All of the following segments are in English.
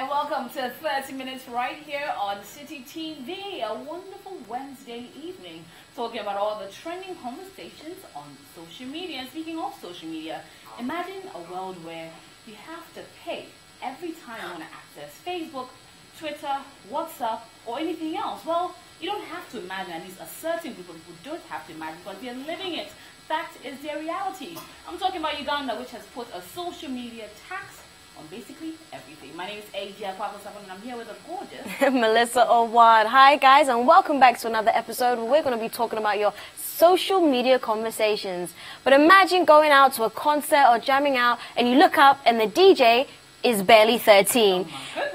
and welcome to 30 Minutes right here on City TV. A wonderful Wednesday evening, talking about all the trending conversations on social media. And speaking of social media, imagine a world where you have to pay every time you want to access Facebook, Twitter, WhatsApp, or anything else. Well, you don't have to imagine, at least a certain group of people don't have to imagine, but they're living it. That is their reality. I'm talking about Uganda, which has put a social media tax on basically everything. My name is AJ Kwako-Sapon, and I'm here with a gorgeous Melissa Owad. Hi guys, and welcome back to another episode where we're going to be talking about your social media conversations. But imagine going out to a concert or jamming out and you look up and the DJ is barely 13.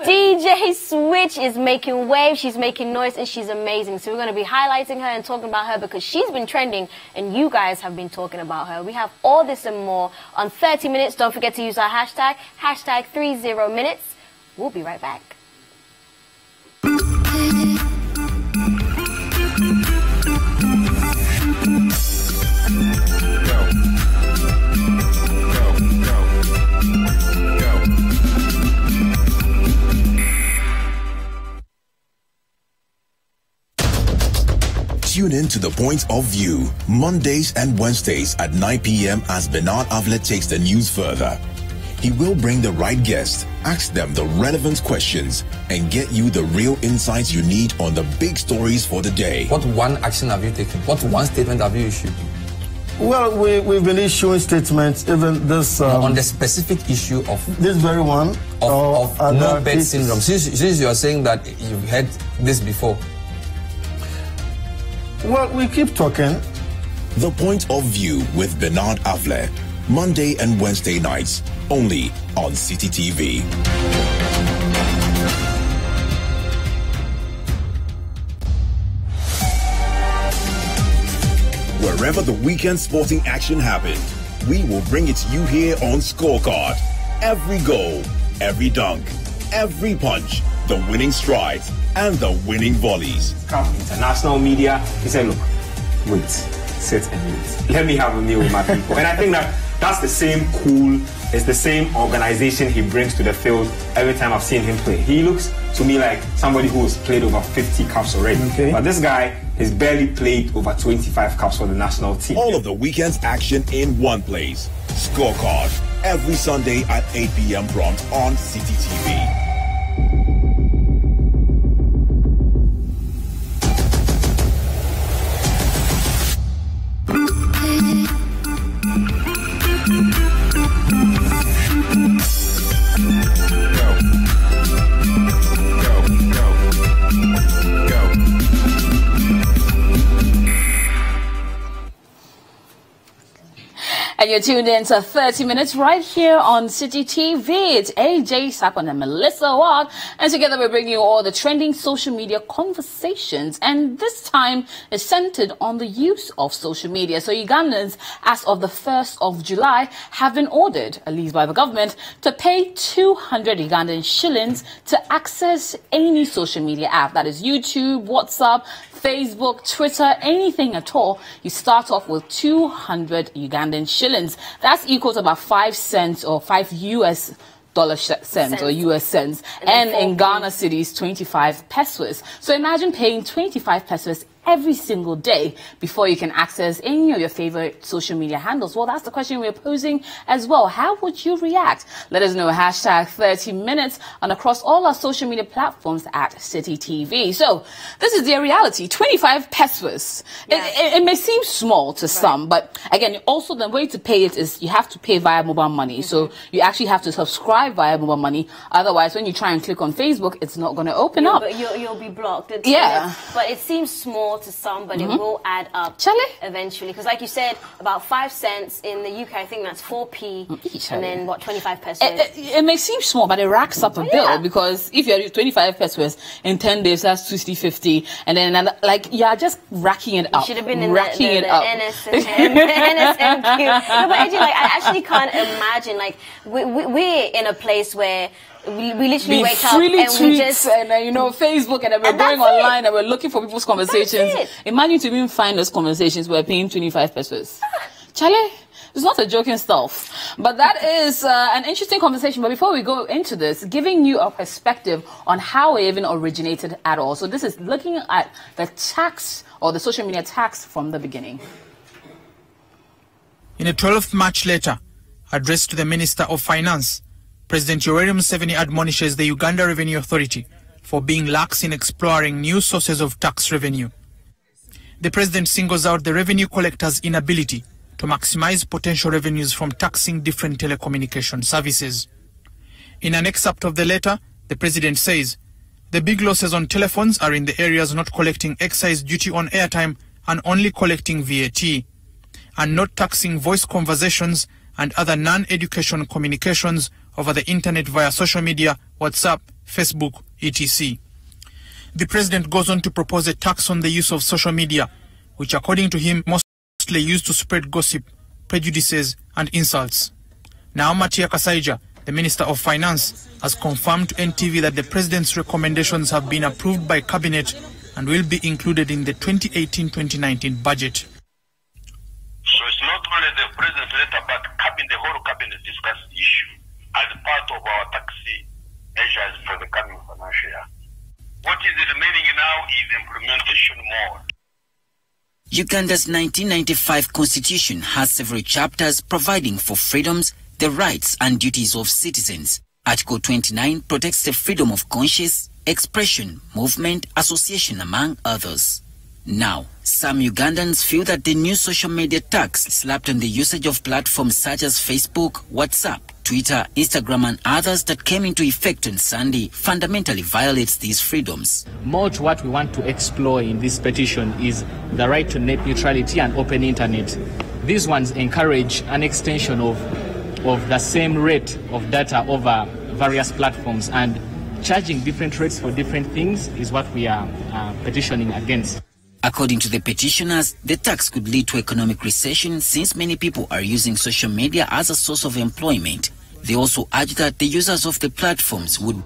DJ Switch is making waves, she's making noise, and she's amazing. So we're going to be highlighting her and talking about her because she's been trending and you guys have been talking about her. We have all this and more on 30 Minutes. Don't forget to use our hashtag 30Minutes. We'll be right back. Tune in to The Point of View, Mondays and Wednesdays at 9 p.m. as Bernard Avlet takes the news further. He will bring the right guests, ask them the relevant questions, and get you the real insights you need on the big stories for the day. What one action have you taken? What one statement have you issued? Well, we've been issuing statements, even this... on the specific issue of... This very one. Of no bed syndrome. Since you are saying that you've had this before. Well, we keep talking. The Point of View with Bernard Avlet, Monday and Wednesday nights, only on City TV. Wherever the weekend sporting action happened, we will bring it to you here on Scorecard. Every goal, every dunk, every punch, the winning strides, and the winning volleys. International media, he said, look, wait, sit and wait. Let me have a meal with my people. And I think that's the same it's the same organization he brings to the field every time I've seen him play. He looks to me like somebody who has played over 50 caps already. Okay. But this guy has barely played over 25 caps for the national team. All of the weekend's action in one place. Scorecard, every Sunday at 8 p.m. prompt on City TV. And you're tuned in to 30 Minutes right here on City TV. It's AJ Sapon and Melissa Owad. And together we're bringing you all the trending social media conversations. And this time is centered on the use of social media. So Ugandans, as of the 1st of July, have been ordered, at least by the government, to pay 200 Ugandan shillings to access any social media app. That is YouTube, WhatsApp, Facebook, Twitter, anything at all. You start off with 200 Ugandan shillings. That's equal to about 5 cents or 5 US dollar cents or US cents. And in Ghana cedis, 25 pesos. So imagine paying 25 pesos every single day before you can access any of your favorite social media handles. Well, that's the question we're posing as well. How would you react? Let us know. Hashtag 30 Minutes and across all our social media platforms at City TV. So this is their reality. 25 pesos. Yeah. It may seem small to some, but again, also the way to pay it is you have to pay via mobile money. Mm-hmm. So you actually have to subscribe via mobile money. Otherwise, when you try and click on Facebook, it's not going to open up. You'll be blocked. Yeah. But it seems small to some, but it will add up eventually. Because like you said, about 5 cents in the UK, I think that's 4p, and then what, 25 pesos? It may seem small, but it racks up a bill because if you're 25 pesos in 10 days, that's 250, and then you're just racking it up. You should have been in the NSMQ. No, but AJ, I actually can't imagine. We're in a place where we literally wake up and we just Facebook, and we're going online and we're looking for people's conversations. Imagine to even find those conversations we're paying 25 pesos. Charlie, It's not a joking stuff. But that is an interesting conversation. But before we go into this, giving you a perspective on how it even originated at all. So this is looking at the tax or the social media tax from the beginning. In a 12th March letter addressed to the Minister of Finance, President Yoweri Museveni admonishes the Uganda Revenue Authority for being lax in exploring new sources of tax revenue. The President singles out the revenue collector's inability to maximize potential revenues from taxing different telecommunication services. In an excerpt of the letter, the President says, the big losses on telephones are in the areas not collecting excise duty on airtime and only collecting VAT, and not taxing voice conversations and other non-educational communications over the internet via social media, WhatsApp, Facebook, etc. The President goes on to propose a tax on the use of social media, which according to him mostly used to spread gossip, prejudices and insults. Now Matia Kasaija, the Minister of Finance, has confirmed to NTV that the President's recommendations have been approved by Cabinet and will be included in the 2018-2019 budget. So it's not only the President's letter, but the whole Cabinet discussed the issue as part of our tax measures for the coming financial year. What is remaining now is implementation mode. Uganda's 1995 constitution has several chapters providing for freedoms, the rights and duties of citizens. Article 29 protects the freedom of conscience, expression, movement, association, among others. Now, some Ugandans feel that the new social media tax slapped on the usage of platforms such as Facebook, WhatsApp, Twitter, Instagram and others that came into effect on Sunday fundamentally violates these freedoms. More to what we want to explore in this petition is the right to net neutrality and open internet. These ones encourage an extension of the same rate of data over various platforms, and charging different rates for different things is what we are petitioning against. According to the petitioners, the tax could lead to economic recession since many people are using social media as a source of employment. They also urge that the users of the platforms would...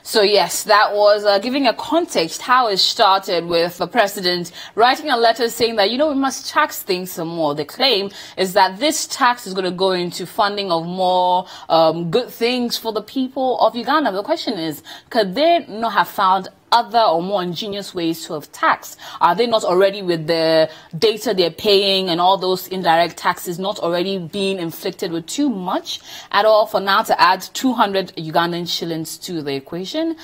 So yes, that was giving a context how it started with the President writing a letter saying that, we must tax things some more. The claim is that this tax is going to go into funding of more good things for the people of Uganda. The question is, could they not have found other or more ingenious ways to have taxed? Are they not already, with the data they're paying and all those indirect taxes, not already being inflicted with too much at all for now to add 200 Ugandan shillings to the equation?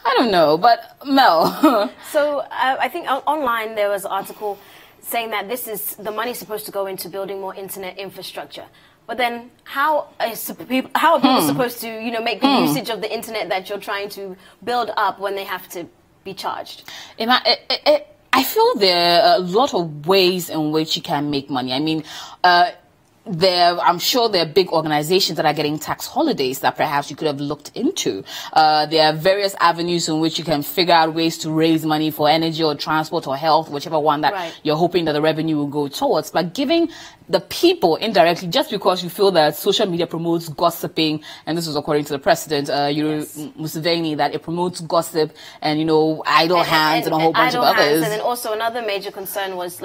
I don't know, but Mel. So I think online there was an article saying that the money supposed to go into building more internet infrastructure. But then how are people supposed to, make the usage of the internet that you're trying to build up when they have to be charged? I feel there are a lot of ways in which you can make money. I mean, I'm sure there are big organizations that are getting tax holidays that perhaps you could have looked into. There are various avenues in which you can figure out ways to raise money for energy or transport or health, whichever one that you're hoping that the revenue will go towards. But giving the people indirectly, just because you feel that social media promotes gossiping, and this was according to the President, Museveni, that it promotes gossip and, idle hands and a whole bunch of others. And then also another major concern was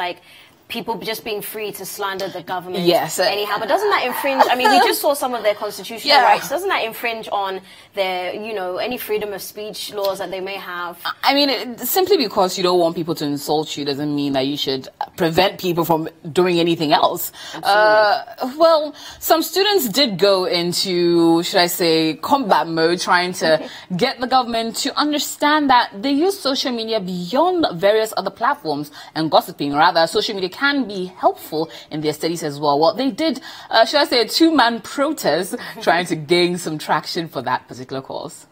people just being free to slander the government anyhow. But doesn't that infringe, we just saw some of their constitutional rights. Doesn't that infringe on their, any freedom of speech laws that they may have? Simply because you don't want people to insult you doesn't mean that you should prevent people from doing anything else. Well, some students did go into, should I say, combat mode, trying to get the government to understand that they use social media beyond various other platforms and gossiping. Rather, social media can be helpful in their studies as well. Well, they did, should I say, a two-man protest trying to gain some traction for that particular cause.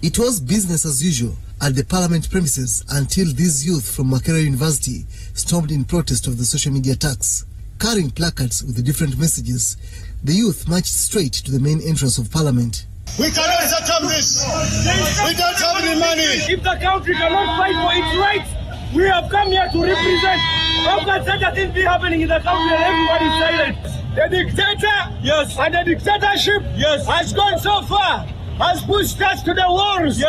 It was business as usual at the parliament premises until these youth from Makerere University stormed in protest of the social media tax. Carrying placards with the different messages, the youth marched straight to the main entrance of parliament. We cannot accept this. We don't have any money. If the country cannot fight for its rights, we have come here to represent. How can such a thing be happening in the country and everybody is silent? The dictator and the dictatorship has gone so far, has pushed us to the wars.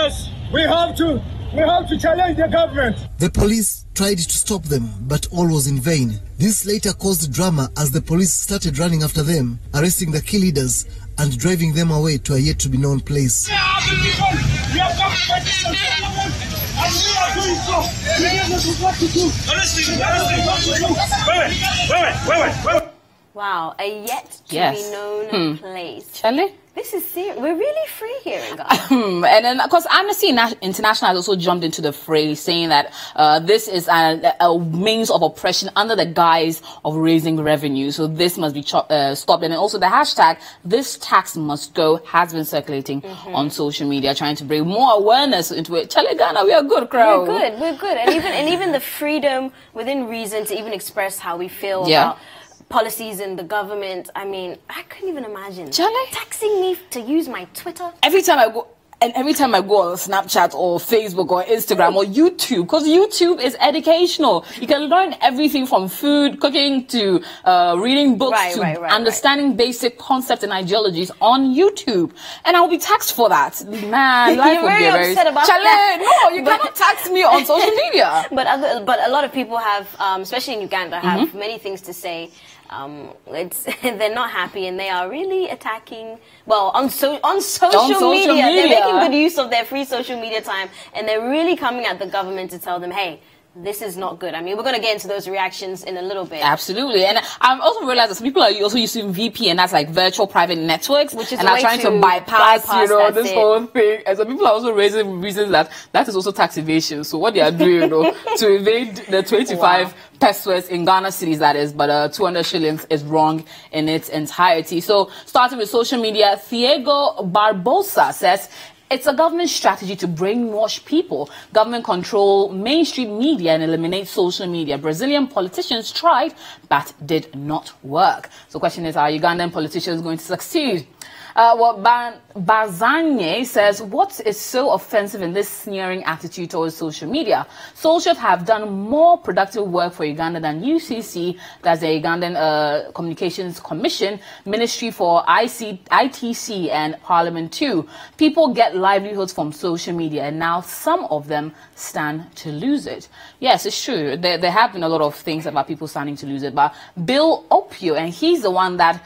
We have to We have to challenge the government. The police tried to stop them, but all was in vain. This later caused drama as the police started running after them, arresting the key leaders and driving them away to a yet-to-be-known place. We have come to petition the government, and we are doing so. We don't know what to do. Wait. Wow, a yet-to-be-known place. Shelley? This is serious. We're really free here in Ghana. And then, of course, Amnesty International has also jumped into the fray, saying that this is a means of oppression under the guise of raising revenue. So this must be stopped. And also the hashtag, "This tax must go," has been circulating on social media, trying to bring more awareness into it. Charlie, Ghana, we are good, crowd. We're good. And even the freedom within reason to even express how we feel about policies in the government. I mean, I couldn't even imagine taxing me to use my Twitter. Every time I go on Snapchat or Facebook or Instagram or YouTube, because YouTube is educational. You can learn everything from food, cooking to reading books to understanding basic concepts and ideologies on YouTube. And I will be taxed for that. Man, life would be very upset about that. No, you cannot tax me on social media. But a lot of people have, especially in Uganda, have many things to say. They're not happy, and they are really attacking. Well, on social media, they're making good use of their free social media time, and they're really coming at the government to tell them, hey, this is not good. I mean, we're going to get into those reactions in a little bit. Absolutely. And I've also realized that some people are also using VPN, that's like virtual private networks, which is and are trying to bypass this whole thing. And some people are also raising reasons that is also tax evasion. So what they are doing, to evade the 25 pesos in Ghana cities, that is, but 200 shillings is wrong in its entirety. So starting with social media, Diego Barbosa says, "It's a government strategy to brainwash people. Government control mainstream media and eliminate social media. Brazilian politicians tried, but did not work." So the question is, are Ugandan politicians going to succeed? Bazanye says, "What is so offensive in this sneering attitude towards social media? Socials have done more productive work for Uganda than UCC, that's the Ugandan Communications Commission, Ministry for ITC, and Parliament too. People get livelihoods from social media, and now some of them stand to lose it." Yes, it's true. There have been a lot of things about people standing to lose it. But Bill Opio, and he's the one that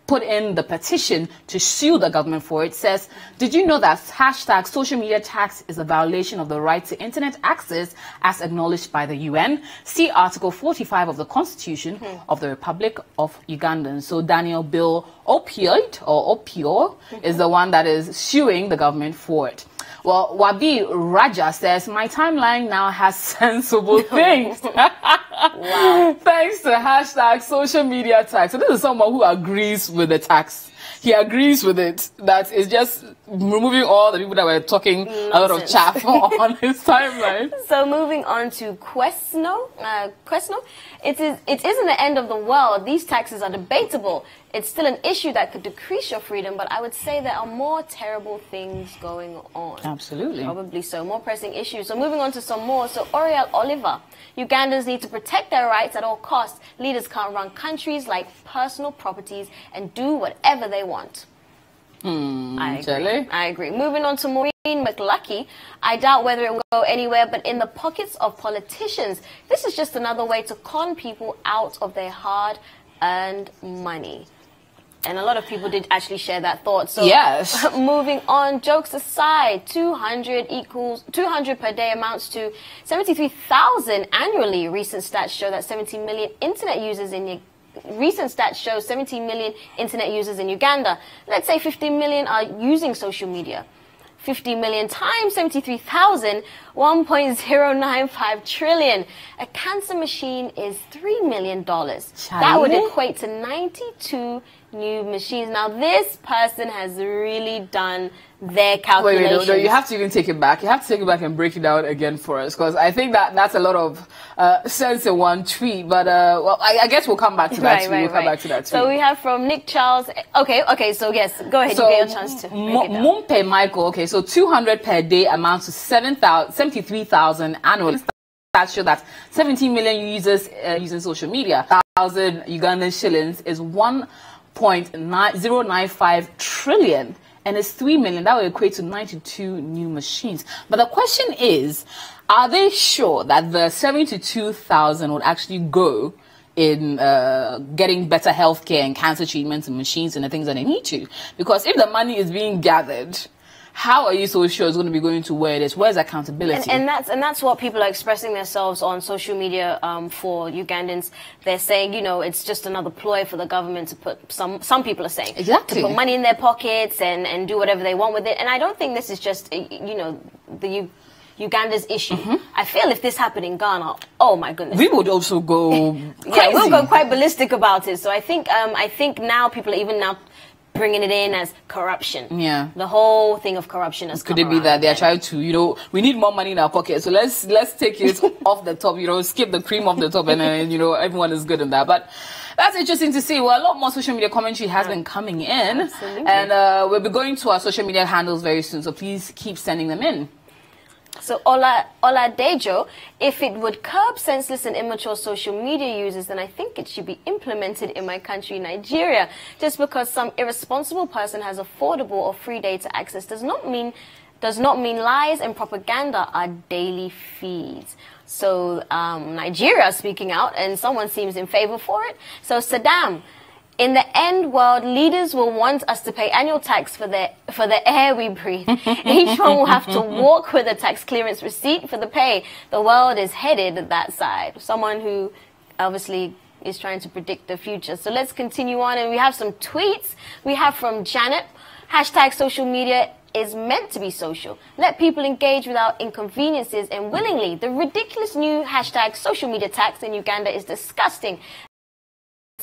put in the petition to sue the government for it, says, "Did you know that hashtag social media tax is a violation of the right to internet access as acknowledged by the UN? See Article 45 of the Constitution of the Republic of Uganda." So Daniel Bill Opio is the one that is suing the government for it. Well, Wabi Raja says, "My timeline now has sensible things." Wow. Thanks to hashtag social media tax. So this is someone who agrees with the tax. He agrees with it. That is just removing all the people that were talking a lot of chaff on his timeline. So moving on to Quesno. It isn't the end of the world. These taxes are debatable. It's still an issue that could decrease your freedom, but I would say there are more terrible things going on. Absolutely. Probably so. More pressing issues. So moving on to some more. So Oriel Oliver. Ugandans need to protect their rights at all costs. Leaders can't run countries like personal properties and do whatever they want. I agree. Moving on to Maureen McLucky. "I doubt whether it will go anywhere, but in the pockets of politicians. This is just another way to con people out of their hard-earned money." And a lot of people did actually share that thought. So yes. Moving on, jokes aside, 200 per day amounts to 73,000 annually. Recent stats show 17 million internet users in Uganda. Let's say 15 million are using social media. 50 million times 73,000, 1.095 trillion. A cancer machine is $3 million. That would equate to 92 new machines. Now, this person has really done their calculations. Wait, you have to even take it back. You have to take it back and break it down again for us, because I think that's a lot of sense in one tweet. But well, I guess we'll come back to that too. We'll come back to that too. So we have from Nick Charles. Okay. So yes, go ahead. You get your chance to break it down. Mumpe Michael. Okay, so 200 per day amounts to 73,000 annually. That show that 17 million users using social media. 1,000 Ugandan shillings is 1.095 trillion. and it's 3 million. That would equate to 92 new machines. But the question is, are they sure that the 72,000 would actually go in getting better healthcare and cancer treatments and machines and the things that they need to? Because if the money is being gathered, how are you so sure it's going to be going to where it is? Where's accountability? And that's what people are expressing themselves on social media for Ugandans. They're saying, you know, it's just another ploy for the government to put, some people are saying, exactly, to put money in their pockets and do whatever they want with it. And I don't think this is just, you know, the Uganda's issue. I feel if this happened in Ghana, oh my goodness, we would also go crazy. Yeah, we'll go quite ballistic about it. So I think now people are even now bringing it in as corruption. Yeah, the whole thing of corruption has could it be that they're trying to, you know, we need more money in our pocket, so let's take it off the top, you know, skip the cream off the top, and then, you know, everyone is good in that. But that's interesting to see. Well, a lot more social media commentary has been coming in. Absolutely. And we'll be going to our social media handles very soon, so please keep sending them in. So Oladejo, if it would curb senseless and immature social media users, then I think it should be implemented in my country, Nigeria. Just because some irresponsible person has affordable or free data access does not mean lies and propaganda are daily feeds. So Nigeria speaking out, and someone seems in favor for it. So Saddam, in the end world, leaders will want us to pay annual tax for the air we breathe. Each one will have to walk with a tax clearance receipt for the pay. The world is headed that side. Someone who obviously is trying to predict the future. So let's continue on, and we have some tweets. We have from Janet, #social media is meant to be social. Let people engage without inconveniences and willingly. The ridiculous new #social media tax in Uganda is disgusting.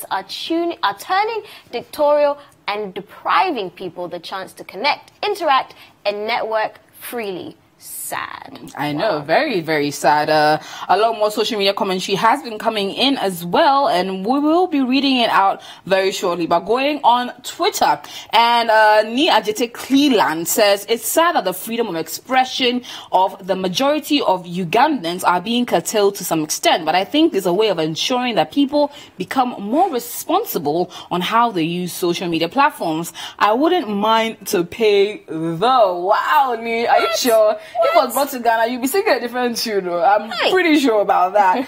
Are turning dictatorial and depriving people the chance to connect, interact, and network freely. Sad. I know, very, very sad. A lot more social media commentary has been coming in as well, and we will be reading it out very shortly. But going on Twitter, and Ni Ajete Cleland says, it's sad that the freedom of expression of the majority of Ugandans are being curtailed to some extent, but I think there's a way of ensuring that people become more responsible on how they use social media platforms. I wouldn't mind to pay though. Wow, Ni, are you sure? If it was brought to Ghana, you'd be singing a different tune. I'm pretty sure about that.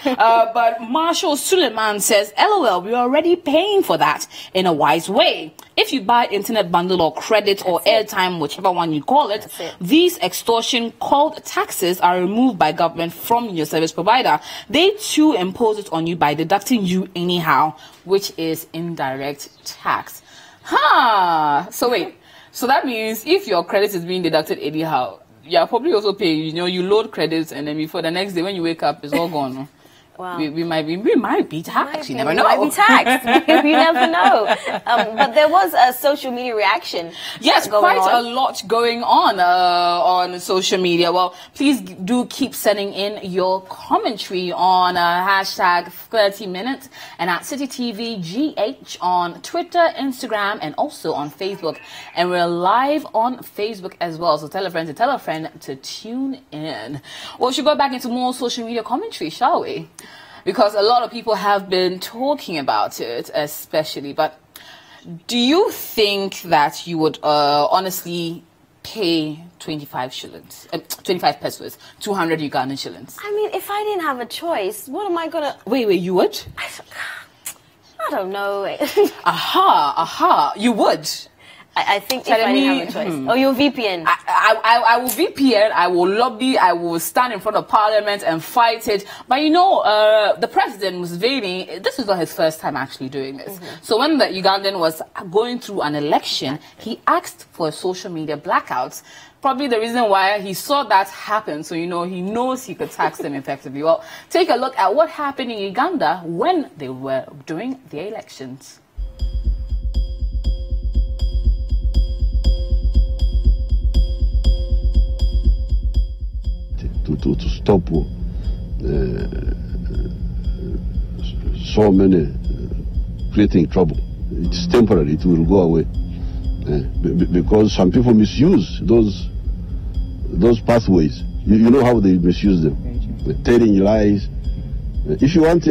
But Marshall Suleiman says, LOL, we're already paying for that in a wise way. If you buy internet bundle or credit or airtime, whichever one you call it, these extortion called taxes are removed by government from your service provider. They too impose it on you by deducting you anyhow, which is indirect tax. So wait, so that means if your credit is being deducted anyhow, you're probably also paying, you know, you load credits and then before the next day when you wake up, it's all gone. Wow. We might be taxed. You never know. We might be taxed. You never know. But there was a social media reaction. Yes, quite a lot going on social media. Well, please do keep sending in your commentary on #30minutes and at City TV GH on Twitter, Instagram, and also on Facebook. And we're live on Facebook as well. So tell a friend to tune in. Well, we should go back into more social media commentary, shall we? Because a lot of people have been talking about it, especially. But do you think that you would honestly pay 25 shillings, 25 pesos, 200 Ugandan shillings? I mean, if I didn't have a choice, what am I gonna? Wait, you would? I don't know. You would. I think if I didn't have a choice. Oh, you'll VPN. I will VPN, I will lobby, I will stand in front of parliament and fight it. But you know, the president, Museveni, this is not his first time actually doing this. So when the Ugandan was going through an election, he asked for a social media blackout. Probably the reason why he saw that happen, so you know, he knows he could tax them effectively. Well, take a look at what happened in Uganda when they were doing the elections. To stop so many creating trouble. It's temporary, it will go away. Because some people misuse those pathways. You know how they misuse them. Telling lies. If you want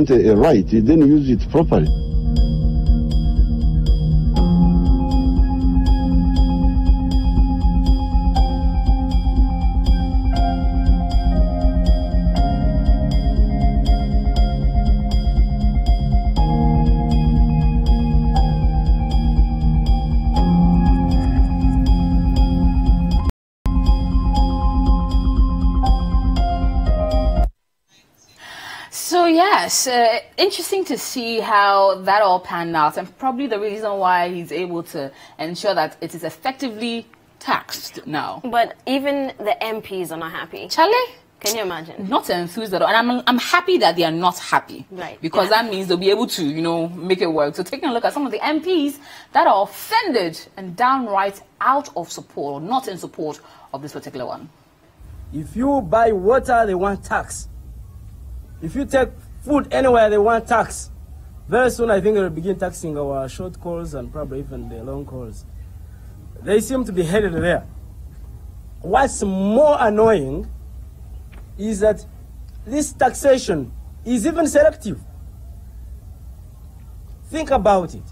a right, then use it properly. yes, interesting to see how that all panned out, and probably the reason why he's able to ensure that it is effectively taxed now. But even the MPs are not happy. Charlie? Can you imagine? Not enthused at all. And I'm happy that they are not happy. Right. Because that means they'll be able to, make it work. So taking a look at some of the MPs that are offended and downright out of support or not in support of this particular one. If you buy water, they want tax. If you take food anywhere, they want tax. Very soon, I think they'll begin taxing our short calls and probably even the long calls. They seem to be headed there. What's more annoying is that this taxation is even selective. Think about it.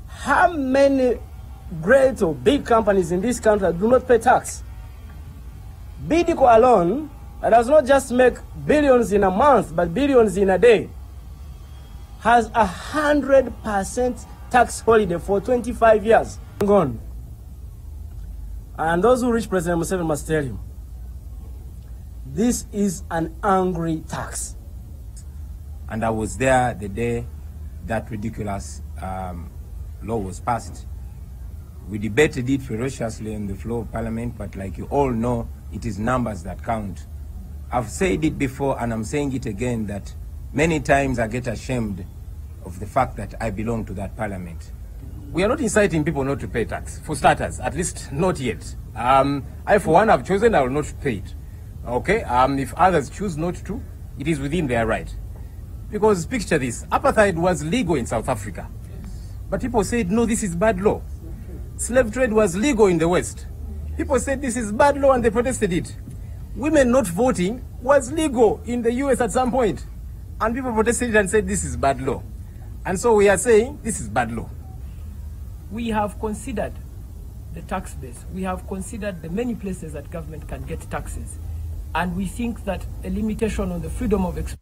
How many great or big companies in this country do not pay tax? Bidco alone does not just make billions in a month, but billions in a day, has 100% tax holiday for 25 years. Gone. And those who reach President Museveni must tell him, this is an angry tax. And I was there the day that ridiculous law was passed. We debated it ferociously on the floor of Parliament, but like you all know, it is numbers that count. I've said it before and I'm saying it again that many times I get ashamed of the fact that I belong to that Parliament. We are not inciting people not to pay tax, for starters, at least not yet. I, for one, have chosen I will not pay it. Okay, if others choose not to, it is within their right. Because picture this, apartheid was legal in South Africa. But people said, no, this is bad law. Slave trade was legal in the West. People said this is bad law and they protested it. Women not voting was legal in the US at some point. And people protested it and said this is bad law. And so we are saying this is bad law. We have considered the tax base. We have considered the many places that government can get taxes. And we think that a limitation on the freedom of expression.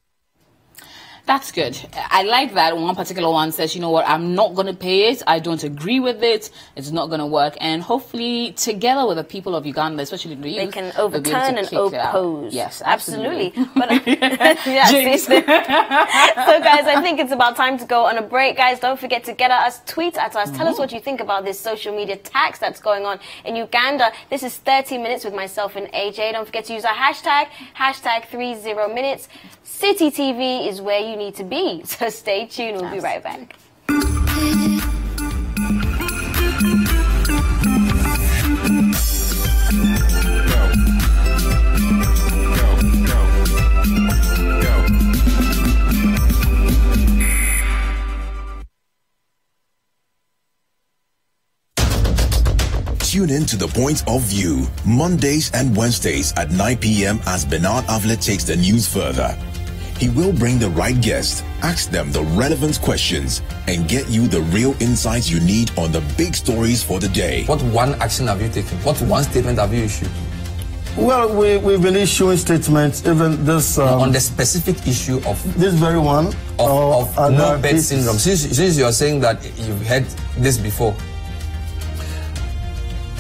That's good. I like that one particular one says, you know what, I'm not going to pay it. I don't agree with it. It's not going to work. And hopefully, together with the people of Uganda, especially the youth, they can overturn and oppose. Yes, absolutely. But yes, so guys, I think it's about time to go on a break. Guys, don't forget to get at us, tweet at us, tell us what you think about this social media tax that's going on in Uganda. This is 30 Minutes with myself and AJ. Don't forget to use our hashtag 30minutes. City TV is where you need to be. So stay tuned. We'll be right back. Tune in to The Point of View, Mondays and Wednesdays at 9 p.m. as Bernard Avlet takes the news further. He will bring the right guests, ask them the relevant questions, and get you the real insights you need on the big stories for the day. What one action have you taken? What one statement have you issued? Well, we've been issuing statements, even this... on the specific issue of... This very one. Of no bed syndrome. Since you are saying that you've heard this before.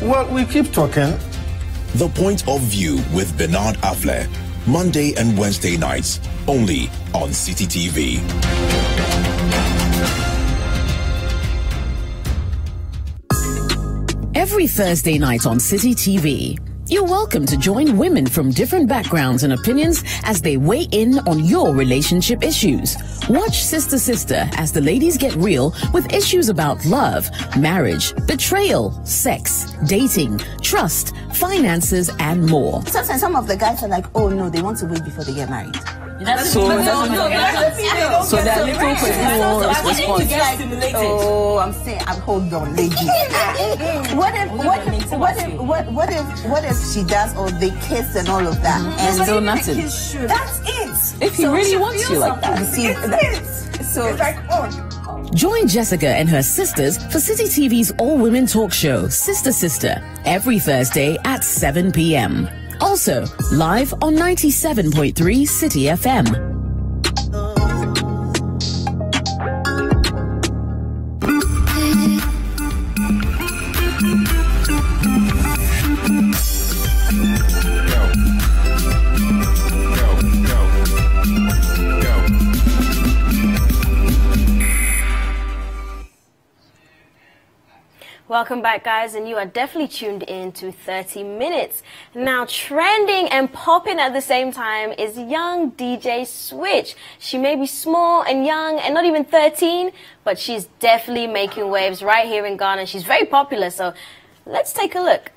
Well, we keep talking. The Point of View with Bernard Avlet. Monday and Wednesday nights, only on City TV. Every Thursday night on City TV, you're welcome to join women from different backgrounds and opinions as they weigh in on your relationship issues. Watch Sister Sister as the ladies get real with issues about love, marriage, betrayal, sex, dating, trust, finances, and more. Sometimes some of the guys are like, oh no, they want to wait before they get married. So there are little response. Oh, I'm saying, hold on, ladies. What if she does, or they kiss and all of that, and still nothing? That's it. If he really wants you like that, you see, so it's like, oh. Join Jessica and her sisters for City TV's all-women talk show, Sister Sister, every Thursday at 7 p.m. Also, live on 97.3 City FM. Welcome back, guys, and you are definitely tuned in to 30 Minutes. Now, trending and popping at the same time is young DJ Switch. She may be small and young and not even 13, but she's definitely making waves right here in Ghana. She's very popular, so let's take a look.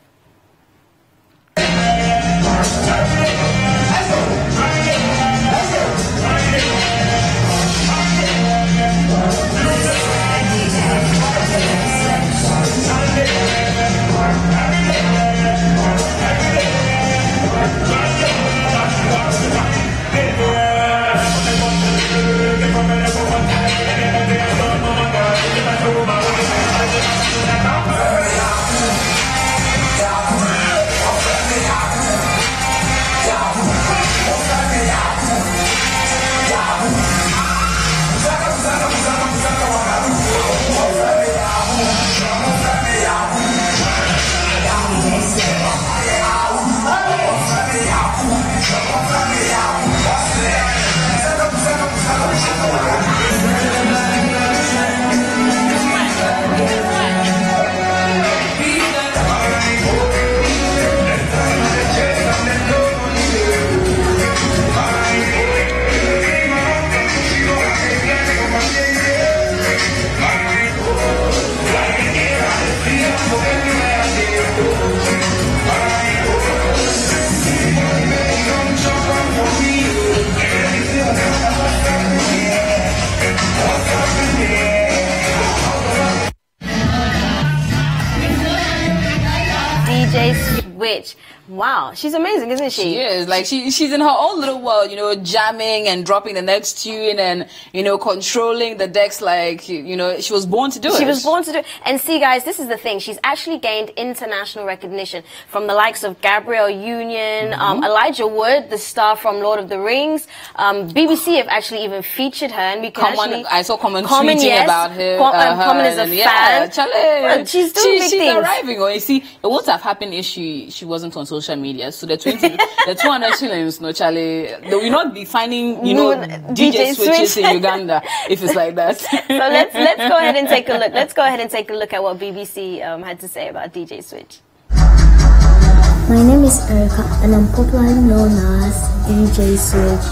Switch. Wow, she's amazing, isn't she? She is. Like, she's in her own little world, you know, jamming and dropping the next tune and, you know, controlling the decks like, you know, she was born to do it. She was born to do it. And see, guys, this is the thing. She's actually gained international recognition from the likes of Gabrielle Union, Elijah Wood, the star from Lord of the Rings. BBC have actually even featured her. And we can I saw Common tweeting about her. Common is a fan. Chale, she's doing big things. She's arriving. Or you see, it would have happened if she wasn't on social media. So the 200 shillings, no Charlie, they will not be finding, you know, DJ switches in Uganda if it's like that. So let's go ahead and take a look. Let's go ahead and take a look at what BBC had to say about DJ Switch. My name is Erica, and I'm popularly known as DJ Switch.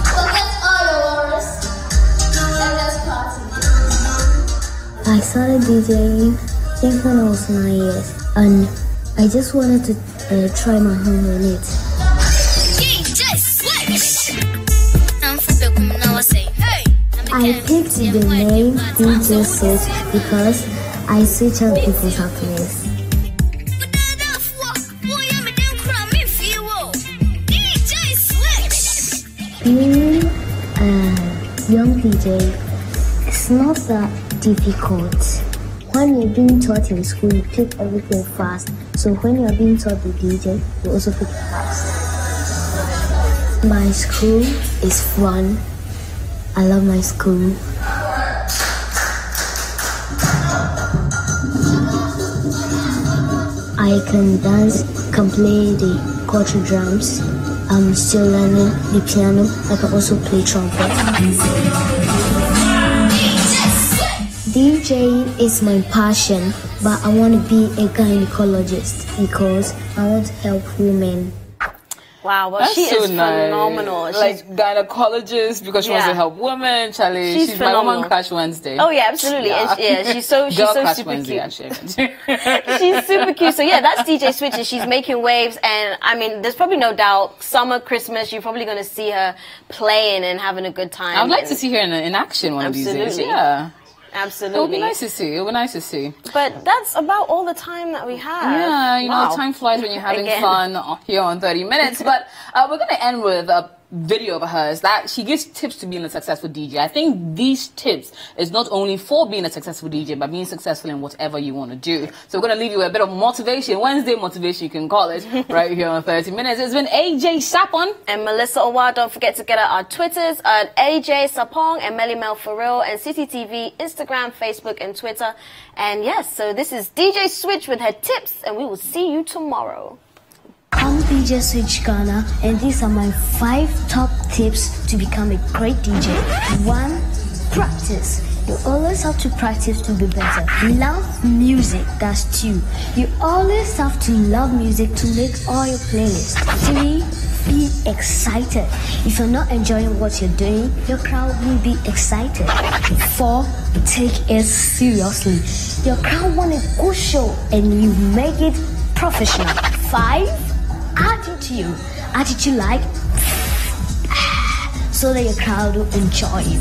I started DJing I think when I was 9 years, and I just wanted to try my hand on it. I picked the name DJ Switch because I switch on people's happiness. Being a young DJ, it's not that difficult. When you're being taught in school, you pick everything fast. So when you're being taught the DJ, you also pick it fast. My school is fun. I love my school. I can dance, can play the culture drums. I'm still learning the piano. I can also play trumpet. DJing is my passion, but I want to be a gynecologist because I want to help women. Wow, well, she is phenomenal. Like gynecologist because she wants to help women. Charlie, she's my woman crush Wednesday. Oh yeah, absolutely. Yeah, she's so super Wednesday, cute. Actually. She's super cute. So yeah, that's DJ Switch, and she's making waves. And I mean, there's probably no doubt, summer, Christmas, you're probably going to see her playing and having a good time. I would like to see her in action one of these days. Yeah. Absolutely. It would be nice to see. It would be nice to see. But that's about all the time that we have. Yeah, you know, time flies when you're having fun here on 30 Minutes. But we're going to end with a video of hers that she gives tips to being a successful DJ. I think these tips is not only for being a successful DJ, but being successful in whatever you want to do. So we're going to leave you with a bit of motivation, Wednesday motivation you can call it, right here on 30 Minutes. It's been AJ Sapon and Melissa Owa. Don't forget to get our Twitters at AJ Sapong and Melly Mel for real, and CCTV, Instagram, Facebook and Twitter. And yes, so this is DJ Switch with her tips, and we will see you tomorrow. I'm DJ Switch Ghana, and these are my 5 top tips to become a great DJ. 1. Practice. You always have to practice to be better. Love music, that's 2. You always have to love music to make all your playlists. 3, be excited. If you're not enjoying what you're doing, your crowd will be excited. 4, take it seriously. Your crowd want a good show and you make it professional. 5, attitude. Attitude like so that your crowd will enjoy you.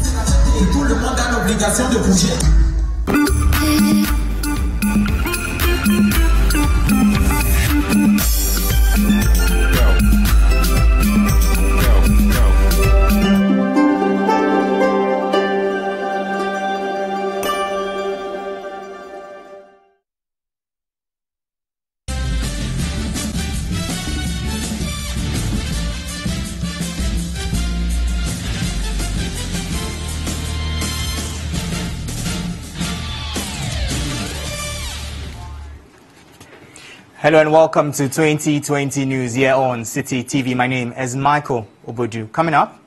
Hello and welcome to 2020 News here on City TV. My name is Michael Obodu. Coming up,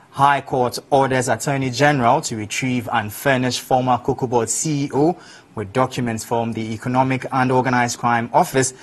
High Court orders Attorney General to retrieve and furnish former Cocoa Board CEO with documents from the Economic and Organized Crime Office